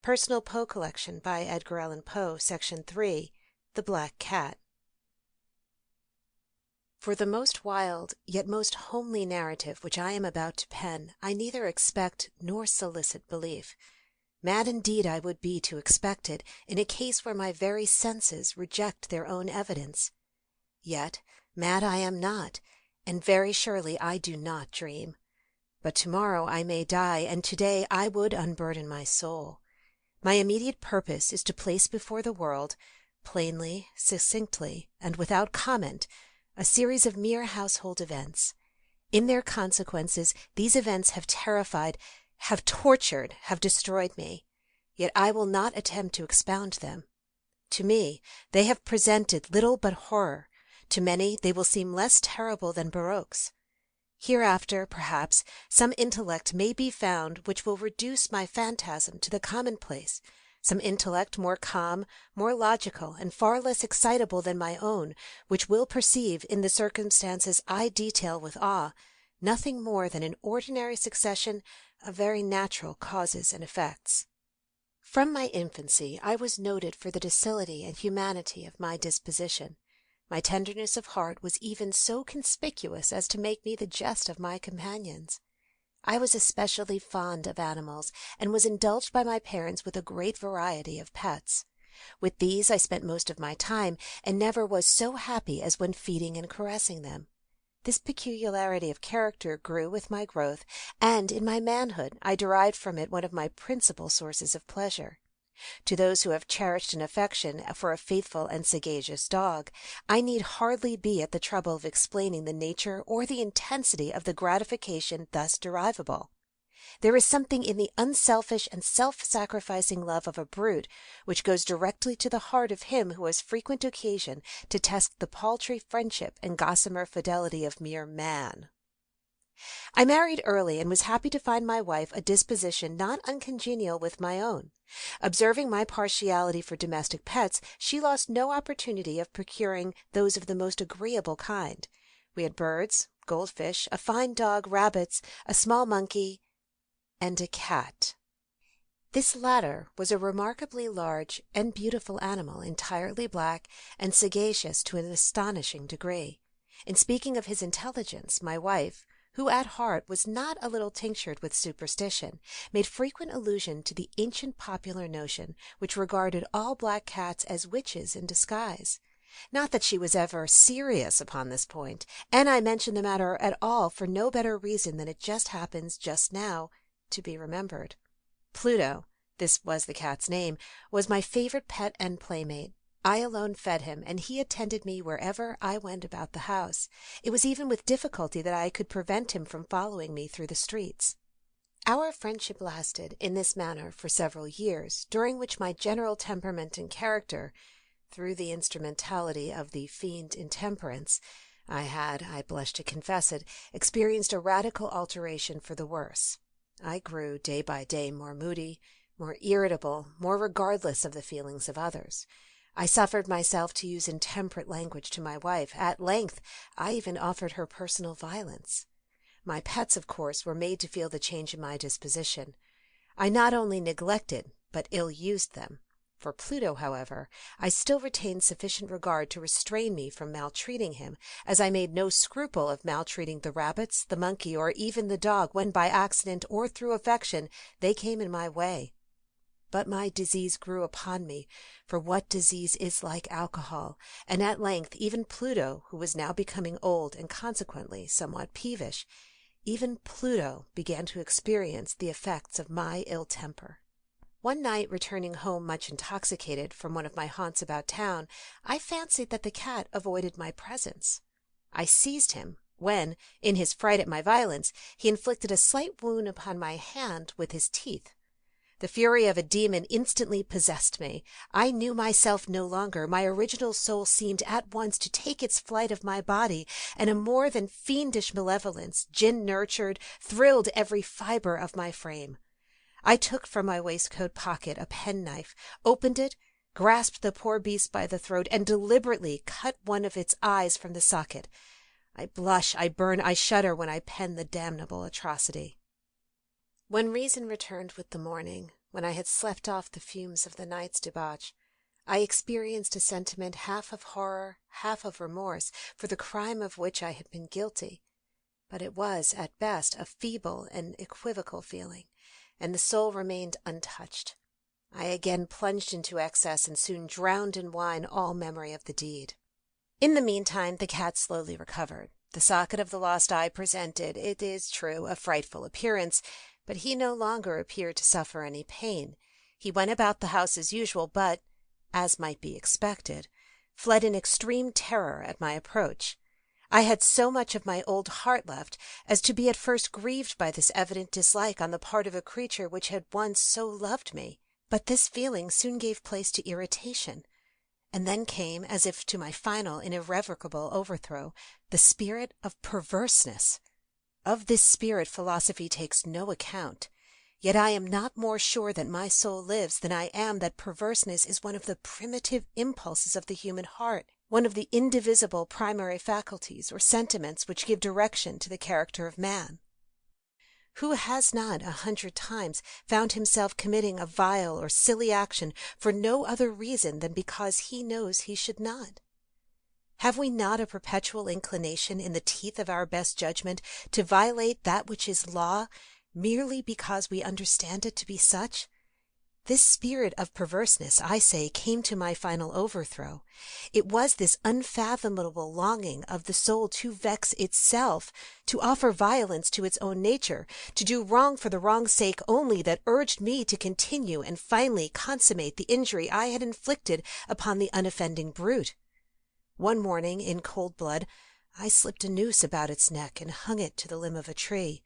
Personal Poe Collection by Edgar Allan Poe, Section 3, The Black Cat. For the most wild, yet most homely narrative which I am about to pen, I neither expect nor solicit belief. Mad indeed I would be to expect it, in a case where my very senses reject their own evidence. Yet mad I am not, and very surely I do not dream. But tomorrow I may die, and today I would unburden my soul. My immediate purpose is to place before the world, plainly, succinctly, and without comment, a series of mere household events. In their consequences, these events have terrified, have tortured, have destroyed me. Yet I will not attempt to expound them. To me, they have presented little but horror. To many, they will seem less terrible than Baroque's. Hereafter, perhaps, some intellect may be found which will reduce my phantasm to the commonplace, some intellect more calm, more logical, and far less excitable than my own, which will perceive, in the circumstances I detail with awe, nothing more than an ordinary succession of very natural causes and effects. From my infancy I was noted for the docility and humanity of my disposition. My tenderness of heart was even so conspicuous as to make me the jest of my companions. I was especially fond of animals, and was indulged by my parents with a great variety of pets. With these I spent most of my time, and never was so happy as when feeding and caressing them. This peculiarity of character grew with my growth, and in my manhood I derived from it one of my principal sources of pleasure. To those who have cherished an affection for a faithful and sagacious dog, I need hardly be at the trouble of explaining the nature or the intensity of the gratification thus derivable. There is something in the unselfish and self-sacrificing love of a brute which goes directly to the heart of him who has frequent occasion to test the paltry friendship and gossamer fidelity of mere man. I married early, and was happy to find my wife a disposition not uncongenial with my own. Observing my partiality for domestic pets, she lost no opportunity of procuring those of the most agreeable kind. We had birds, goldfish, a fine dog, rabbits, a small monkey, and a cat. This latter was a remarkably large and beautiful animal, entirely black, and sagacious to an astonishing degree. In speaking of his intelligence, my wife, who at heart was not a little tinctured with superstition, made frequent allusion to the ancient popular notion which regarded all black cats as witches in disguise. Not that she was ever serious upon this point, and I mention the matter at all for no better reason than it just happens just now to be remembered. Pluto, this was the cat's name, was my favorite pet and playmate. I alone fed him, and he attended me wherever I went about the house. It was even with difficulty that I could prevent him from following me through the streets. Our friendship lasted in this manner for several years, during which my general temperament and character, through the instrumentality of the fiend intemperance, I blush to confess it, experienced a radical alteration for the worse. I grew day by day more moody, more irritable, more regardless of the feelings of others. I suffered myself to use intemperate language to my wife. At length, I even offered her personal violence. My pets, of course, were made to feel the change in my disposition. I not only neglected, but ill-used them. For Pluto, however, I still retained sufficient regard to restrain me from maltreating him, as I made no scruple of maltreating the rabbits, the monkey, or even the dog, when by accident or through affection they came in my way. But my disease grew upon me, for what disease is like alcohol, and at length even Pluto, who was now becoming old and consequently somewhat peevish, even Pluto began to experience the effects of my ill temper. One night, returning home much intoxicated from one of my haunts about town, I fancied that the cat avoided my presence. I seized him, when, in his fright at my violence, he inflicted a slight wound upon my hand with his teeth. The fury of a demon instantly possessed me. I knew myself no longer. My original soul seemed at once to take its flight of my body, and a more than fiendish malevolence, gin-nurtured, thrilled every fibre of my frame. I took from my waistcoat pocket a penknife, opened it, grasped the poor beast by the throat, and deliberately cut one of its eyes from the socket. I blush, I burn, I shudder when I pen the damnable atrocity. When reason returned with the morning, when I had slept off the fumes of the night's debauch, I experienced a sentiment half of horror, half of remorse for the crime of which I had been guilty. But it was, at best, a feeble and equivocal feeling, and the soul remained untouched. I again plunged into excess and soon drowned in wine all memory of the deed. In the meantime, the cat slowly recovered. The socket of the lost eye presented, it is true, a frightful appearance, but he no longer appeared to suffer any pain. He went about the house as usual, but, as might be expected, fled in extreme terror at my approach. I had so much of my old heart left as to be at first grieved by this evident dislike on the part of a creature which had once so loved me. But this feeling soon gave place to irritation, and then came, as if to my final and irrevocable overthrow, the spirit of perverseness. Of this spirit philosophy takes no account, yet I am not more sure that my soul lives than I am that perverseness is one of the primitive impulses of the human heart, one of the indivisible primary faculties or sentiments which give direction to the character of man. Who has not 100 times found himself committing a vile or silly action for no other reason than because he knows he should not? Have we not a perpetual inclination in the teeth of our best judgment to violate that which is law merely because we understand it to be such? This spirit of perverseness, I say, came to my final overthrow. It was this unfathomable longing of the soul to vex itself, to offer violence to its own nature, to do wrong for the wrong's sake only, that urged me to continue and finally consummate the injury I had inflicted upon the unoffending brute. One morning, in cold blood, I slipped a noose about its neck and hung it to the limb of a tree.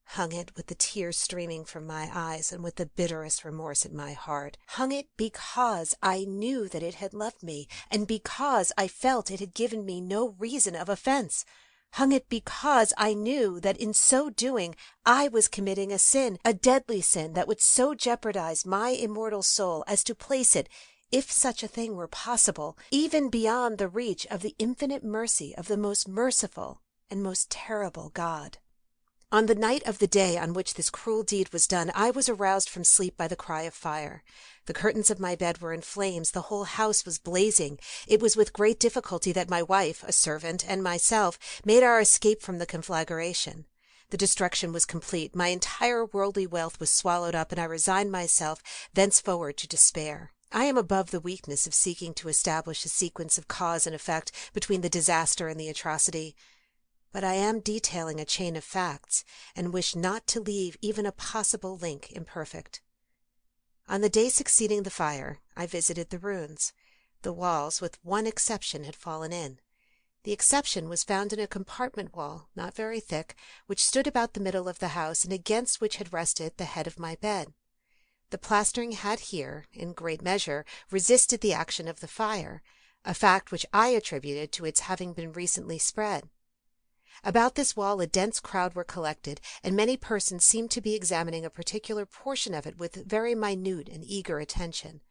Hung it with the tears streaming from my eyes and with the bitterest remorse in my heart. Hung it because I knew that it had loved me, and because I felt it had given me no reason of offense. Hung it because I knew that in so doing I was committing a sin, a deadly sin that would so jeopardize my immortal soul as to place it, if such a thing were possible, even beyond the reach of the infinite mercy of the most merciful and most terrible God. On the night of the day on which this cruel deed was done, I was aroused from sleep by the cry of fire. The curtains of my bed were in flames, the whole house was blazing. It was with great difficulty that my wife, a servant, and myself made our escape from the conflagration. The destruction was complete. My entire worldly wealth was swallowed up, and I resigned myself thenceforward to despair. I am above the weakness of seeking to establish a sequence of cause and effect between the disaster and the atrocity. But I am detailing a chain of facts, and wish not to leave even a possible link imperfect. On the day succeeding the fire, I visited the ruins. The walls, with one exception, had fallen in. The exception was found in a compartment wall, not very thick, which stood about the middle of the house, and against which had rested the head of my bed. The plastering had here, in great measure, resisted the action of the fire, a fact which I attributed to its having been recently spread. About this wall a dense crowd were collected, and many persons seemed to be examining a particular portion of it with very minute and eager attention.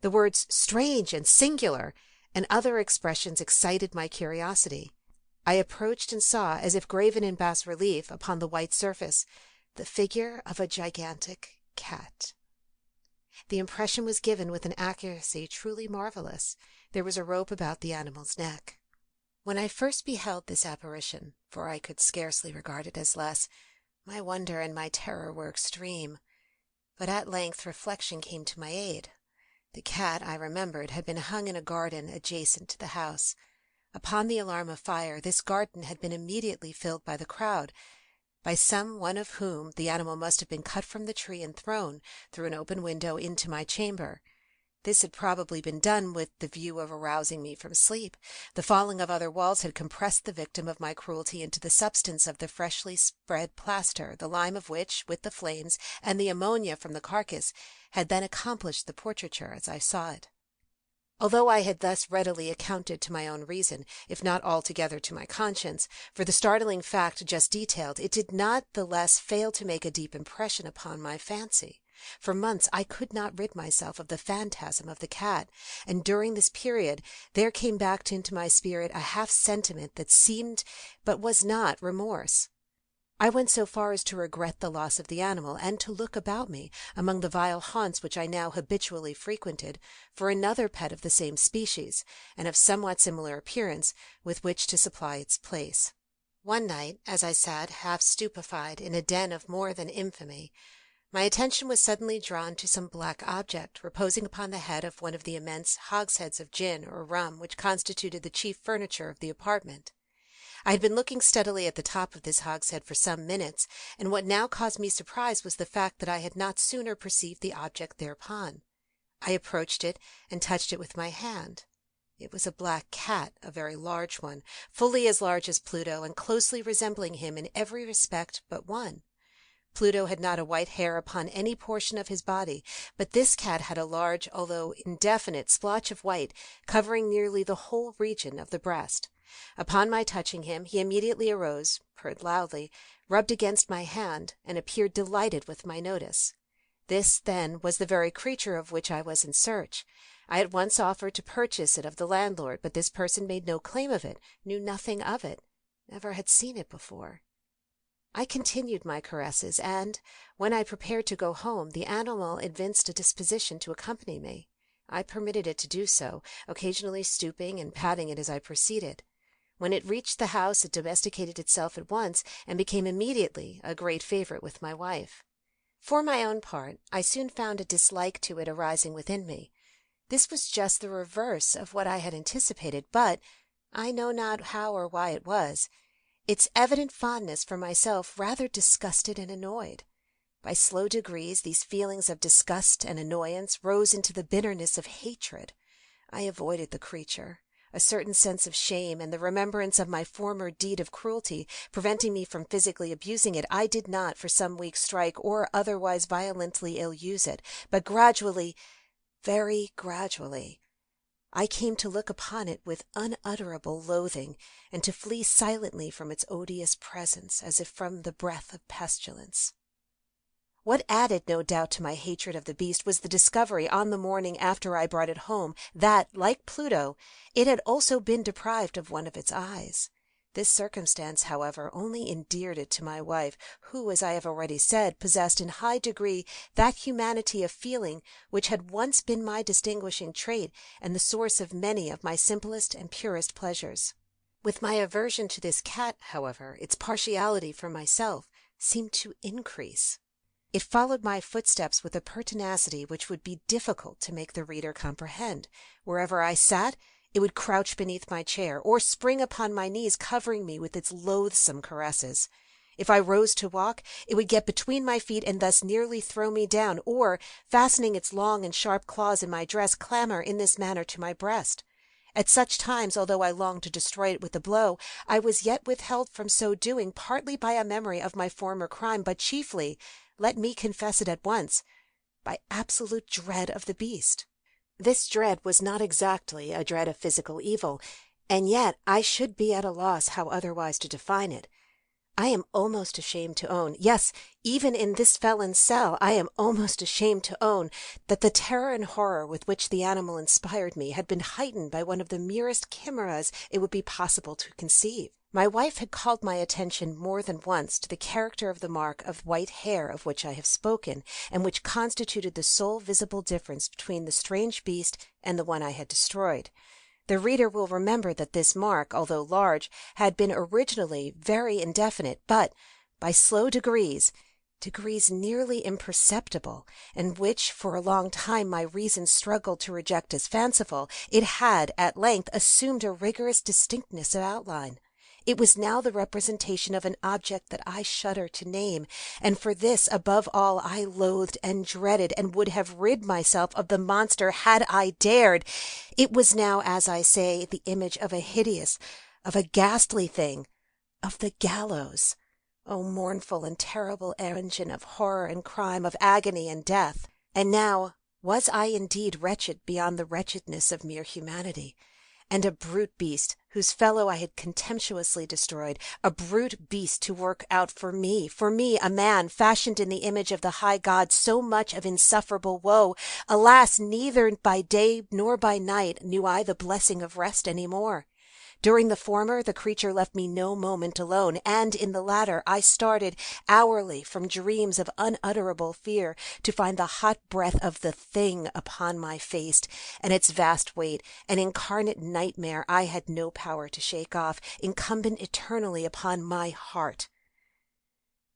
The words "strange" and "singular" and other expressions excited my curiosity. I approached and saw, as if graven in bas relief upon the white surface, the figure of a gigantic cat. The impression was given with an accuracy truly marvelous. There was a rope about the animal's neck. When I first beheld this apparition, for I could scarcely regard it as less, my wonder and my terror were extreme. But at length reflection came to my aid. The cat, I remembered, had been hung in a garden adjacent to the house. Upon the alarm of fire, this garden had been immediately filled by the crowd, by some one of whom the animal must have been cut from the tree and thrown, through an open window, into my chamber. This had probably been done with the view of arousing me from sleep. The falling of other walls had compressed the victim of my cruelty into the substance of the freshly spread plaster, the lime of which, with the flames, and the ammonia from the carcass, had then accomplished the portraiture as I saw it. Although I had thus readily accounted to my own reason, if not altogether to my conscience, for the startling fact just detailed, it did not the less fail to make a deep impression upon my fancy. For months I could not rid myself of the phantasm of the cat, and during this period there came back into my spirit a half sentiment that seemed but was not remorse. I went so far as to regret the loss of the animal, and to look about me, among the vile haunts which I now habitually frequented, for another pet of the same species, and of somewhat similar appearance, with which to supply its place. One night, as I sat, half stupefied, in a den of more than infamy, my attention was suddenly drawn to some black object reposing upon the head of one of the immense hogsheads of gin or rum which constituted the chief furniture of the apartment. I had been looking steadily at the top of this hogshead for some minutes, and what now caused me surprise was the fact that I had not sooner perceived the object thereupon. I approached it and touched it with my hand. It was a black cat, a very large one, fully as large as Pluto, and closely resembling him in every respect but one. Pluto had not a white hair upon any portion of his body, but this cat had a large, although indefinite, splotch of white, covering nearly the whole region of the breast. Upon my touching him, he immediately arose, purred loudly, rubbed against my hand, and appeared delighted with my notice. This, then, was the very creature of which I was in search. I at once offered to purchase it of the landlord, but this person made no claim of it, knew nothing of it, never had seen it before. I continued my caresses, and, when I prepared to go home, the animal evinced a disposition to accompany me. I permitted it to do so, occasionally stooping and patting it as I proceeded. When it reached the house, it domesticated itself at once, and became immediately a great favorite with my wife. For my own part, I soon found a dislike to it arising within me. This was just the reverse of what I had anticipated, but I know not how or why it was. Its evident fondness for myself rather disgusted and annoyed. By slow degrees, these feelings of disgust and annoyance rose into the bitterness of hatred. I avoided the creature, a certain sense of shame and the remembrance of my former deed of cruelty preventing me from physically abusing it. I did not for some weeks strike or otherwise violently ill-use it, but gradually, very gradually, I came to look upon it with unutterable loathing, and to flee silently from its odious presence, as if from the breath of pestilence. What added, no doubt, to my hatred of the beast was the discovery, on the morning after I brought it home, that, like Pluto, it had also been deprived of one of its eyes. This circumstance, however, only endeared it to my wife, who, as I have already said, possessed in high degree that humanity of feeling which had once been my distinguishing trait and the source of many of my simplest and purest pleasures. With my aversion to this cat, however, its partiality for myself seemed to increase. It followed my footsteps with a pertinacity which would be difficult to make the reader comprehend. Wherever I sat, it would crouch beneath my chair, or spring upon my knees, covering me with its loathsome caresses. If I rose to walk, it would get between my feet and thus nearly throw me down, or, fastening its long and sharp claws in my dress, clamber in this manner to my breast. At such times, although I longed to destroy it with a blow, I was yet withheld from so doing, partly by a memory of my former crime, but chiefly, let me confess it at once, by absolute dread of the beast. This dread was not exactly a dread of physical evil, and yet I should be at a loss how otherwise to define it. I am almost ashamed to own, yes, even in this felon's cell, I am almost ashamed to own, that the terror and horror with which the animal inspired me had been heightened by one of the merest chimeras it would be possible to conceive. My wife had called my attention more than once to the character of the mark of white hair of which I have spoken, and which constituted the sole visible difference between the strange beast and the one I had destroyed. The reader will remember that this mark, although large, had been originally very indefinite, but, by slow degrees nearly imperceptible, and which for a long time my reason struggled to reject as fanciful, it had, at length, assumed a rigorous distinctness of outline. It was now the representation of an object that I shudder to name, and for this, above all, I loathed and dreaded, and would have rid myself of the monster had I dared. It was now, as I say, the image of a hideous, of a ghastly thing, of the gallows. O mournful and terrible engine of horror and crime, of agony and death! And now, was I indeed wretched beyond the wretchedness of mere humanity? And a brute beast, whose fellow I had contemptuously destroyed, a brute beast to work out for me, a man, fashioned in the image of the high God, so much of insufferable woe! Alas, neither by day nor by night knew I the blessing of rest any more. During the former, the creature left me no moment alone, and in the latter I started hourly from dreams of unutterable fear to find the hot breath of the thing upon my face, and its vast weight, an incarnate nightmare I had no power to shake off, incumbent eternally upon my heart.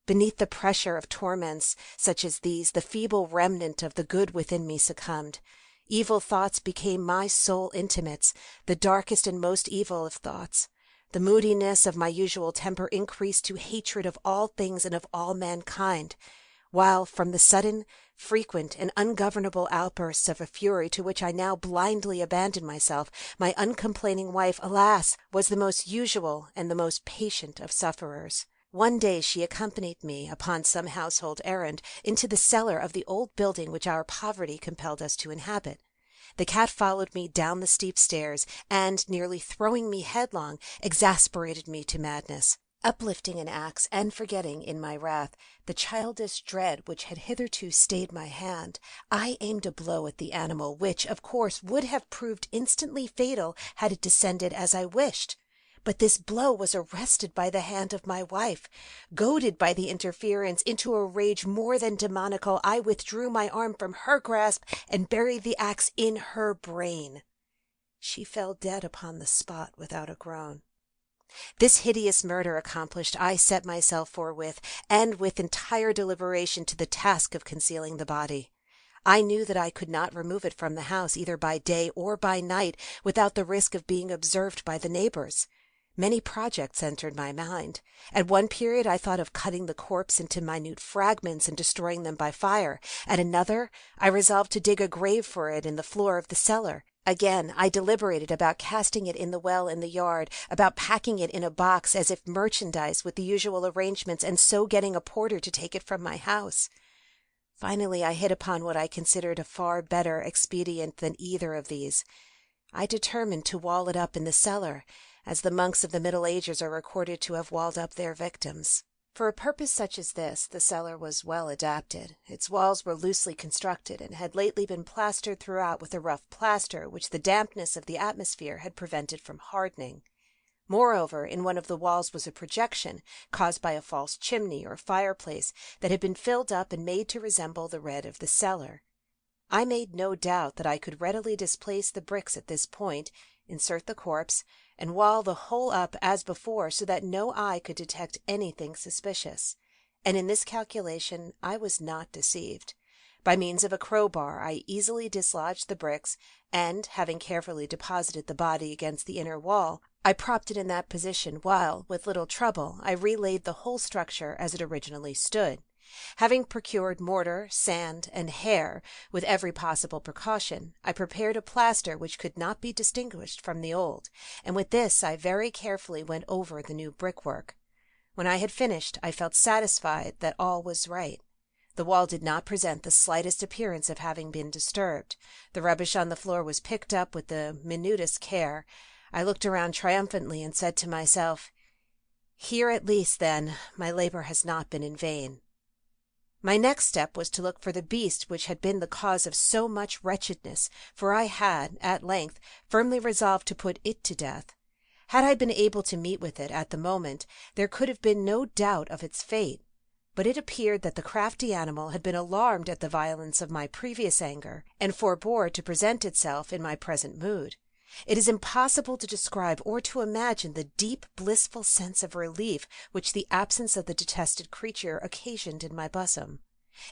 Beneath the pressure of torments such as these, the feeble remnant of the good within me succumbed. Evil thoughts became my sole intimates, the darkest and most evil of thoughts. The moodiness of my usual temper increased to hatred of all things and of all mankind, while from the sudden, frequent, and ungovernable outbursts of a fury to which I now blindly abandoned myself, my uncomplaining wife, alas, was the most usual and the most patient of sufferers. One day she accompanied me, upon some household errand, into the cellar of the old building which our poverty compelled us to inhabit. The cat followed me down the steep stairs, and, nearly throwing me headlong, exasperated me to madness. Uplifting an axe, and forgetting, in my wrath, the childish dread which had hitherto stayed my hand, I aimed a blow at the animal, which, of course, would have proved instantly fatal had it descended as I wished. But this blow was arrested by the hand of my wife. Goaded by the interference into a rage more than demoniacal, I withdrew my arm from her grasp and buried the axe in her brain. She fell dead upon the spot without a groan. This hideous murder accomplished, I set myself forthwith, and with entire deliberation, to the task of concealing the body. I knew that I could not remove it from the house, either by day or by night, without the risk of being observed by the neighbors. Many projects entered my mind. At one period I thought of cutting the corpse into minute fragments and destroying them by fire. At another, I resolved to dig a grave for it in the floor of the cellar. Again, I deliberated about casting it in the well in the yard, about packing it in a box as if merchandise with the usual arrangements, and so getting a porter to take it from my house. Finally, I hit upon what I considered a far better expedient than either of these. I determined to wall it up in the cellar, as the monks of the Middle Ages are recorded to have walled up their victims. For a purpose such as this, the cellar was well adapted. Its walls were loosely constructed, and had lately been plastered throughout with a rough plaster which the dampness of the atmosphere had prevented from hardening. Moreover, in one of the walls was a projection, caused by a false chimney or fireplace, that had been filled up and made to resemble the red of the cellar. I made no doubt that I could readily displace the bricks at this point, insert the corpse, and wall the whole up as before, so that no eye could detect anything suspicious. And in this calculation I was not deceived. By means of a crowbar I easily dislodged the bricks, and, having carefully deposited the body against the inner wall, I propped it in that position, while, with little trouble, I relaid the whole structure as it originally stood. Having procured mortar, sand, and hair, with every possible precaution, I prepared a plaster which could not be distinguished from the old, and with this I very carefully went over the new brickwork. When I had finished, I felt satisfied that all was right. The wall did not present the slightest appearance of having been disturbed. The rubbish on the floor was picked up with the minutest care. I looked around triumphantly and said to myself, "Here at least, then, my labor has not been in vain." My next step was to look for the beast which had been the cause of so much wretchedness, for I had, at length, firmly resolved to put it to death. Had I been able to meet with it at the moment, there could have been no doubt of its fate. But it appeared that the crafty animal had been alarmed at the violence of my previous anger, and forbore to present itself in my present mood. It is impossible to describe or to imagine the deep, blissful sense of relief which the absence of the detested creature occasioned in my bosom.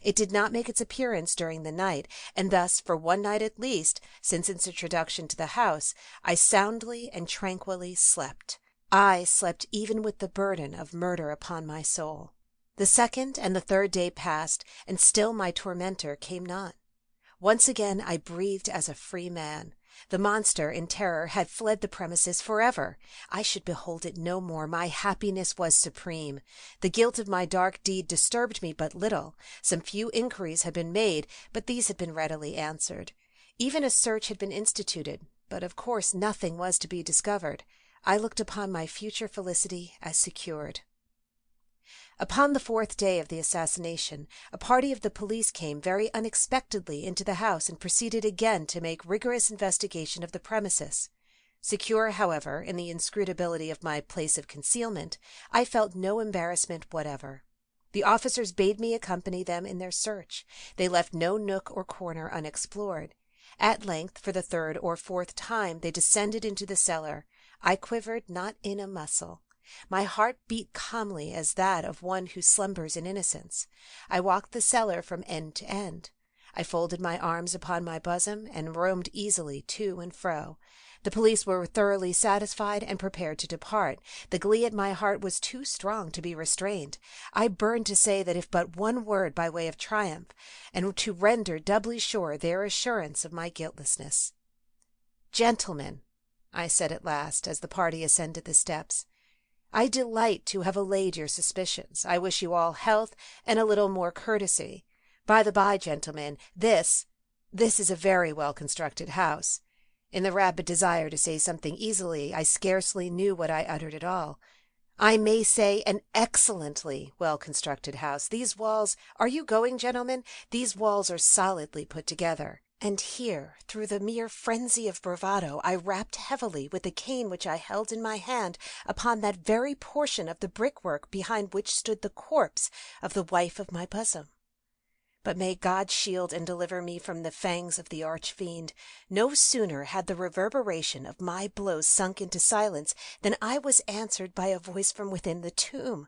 It did not make its appearance during the night, and thus, for one night at least, since its introduction to the house, I soundly and tranquilly slept. I slept even with the burden of murder upon my soul. The second and the third day passed, and still my tormentor came not. Once again I breathed as a free man. The monster, in terror, had fled the premises forever. I should behold it no more. My happiness was supreme. The guilt of my dark deed disturbed me but little. Some few inquiries had been made, but these had been readily answered. Even a search had been instituted, but of course nothing was to be discovered. I looked upon my future felicity as secured. Upon the fourth day of the assassination, a party of the police came very unexpectedly into the house and proceeded again to make rigorous investigation of the premises. Secure, however, in the inscrutability of my place of concealment, I felt no embarrassment whatever. The officers bade me accompany them in their search. They left no nook or corner unexplored. At length, for the third or fourth time, they descended into the cellar. I quivered not in a muscle. My heart beat calmly as that of one who slumbers in innocence. I walked the cellar from end to end. I folded my arms upon my bosom and roamed easily to and fro. The police were thoroughly satisfied and prepared to depart. The glee at my heart was too strong to be restrained. I burned to say that if but one word by way of triumph, and to render doubly sure their assurance of my guiltlessness. "Gentlemen," I said at last, as the party ascended the steps, "I delight to have allayed your suspicions. I wish you all health and a little more courtesy. By the by, gentlemen, this is a very well-constructed house." In the rapid desire to say something easily, I scarcely knew what I uttered at all. "I may say an excellently well-constructed house. These walls— Are you going, gentlemen? These walls are solidly put together." And here, through the mere frenzy of bravado, I rapped heavily with the cane which I held in my hand upon that very portion of the brickwork behind which stood the corpse of the wife of my bosom. But may God shield and deliver me from the fangs of the arch-fiend. No sooner had the reverberation of my blows sunk into silence than I was answered by a voice from within the tomb,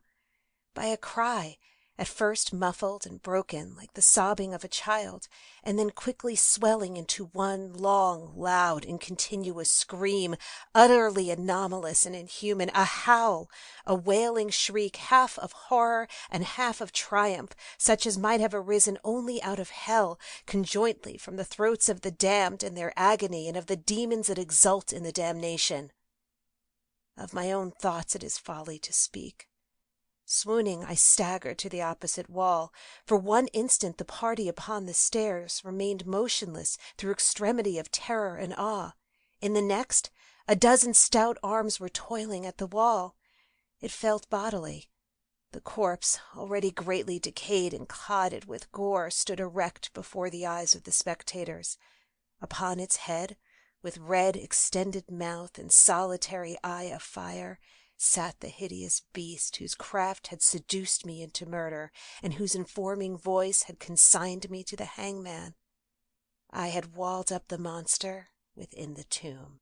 by a cry, at first muffled and broken like the sobbing of a child, and then quickly swelling into one long, loud, and continuous scream, utterly anomalous and inhuman, a howl, a wailing shriek, half of horror and half of triumph, such as might have arisen only out of hell, conjointly from the throats of the damned in their agony and of the demons that exult in the damnation. Of my own thoughts it is folly to speak. Swooning, I staggered to the opposite wall. For one instant the party upon the stairs remained motionless through extremity of terror and awe. In the next, a dozen stout arms were toiling at the wall. It felt bodily. The corpse, already greatly decayed and clotted with gore, stood erect before the eyes of the spectators. Upon its head, with red extended mouth and solitary eye of fire, sat the hideous beast whose craft had seduced me into murder, and whose informing voice had consigned me to the hangman. I had walled up the monster within the tomb.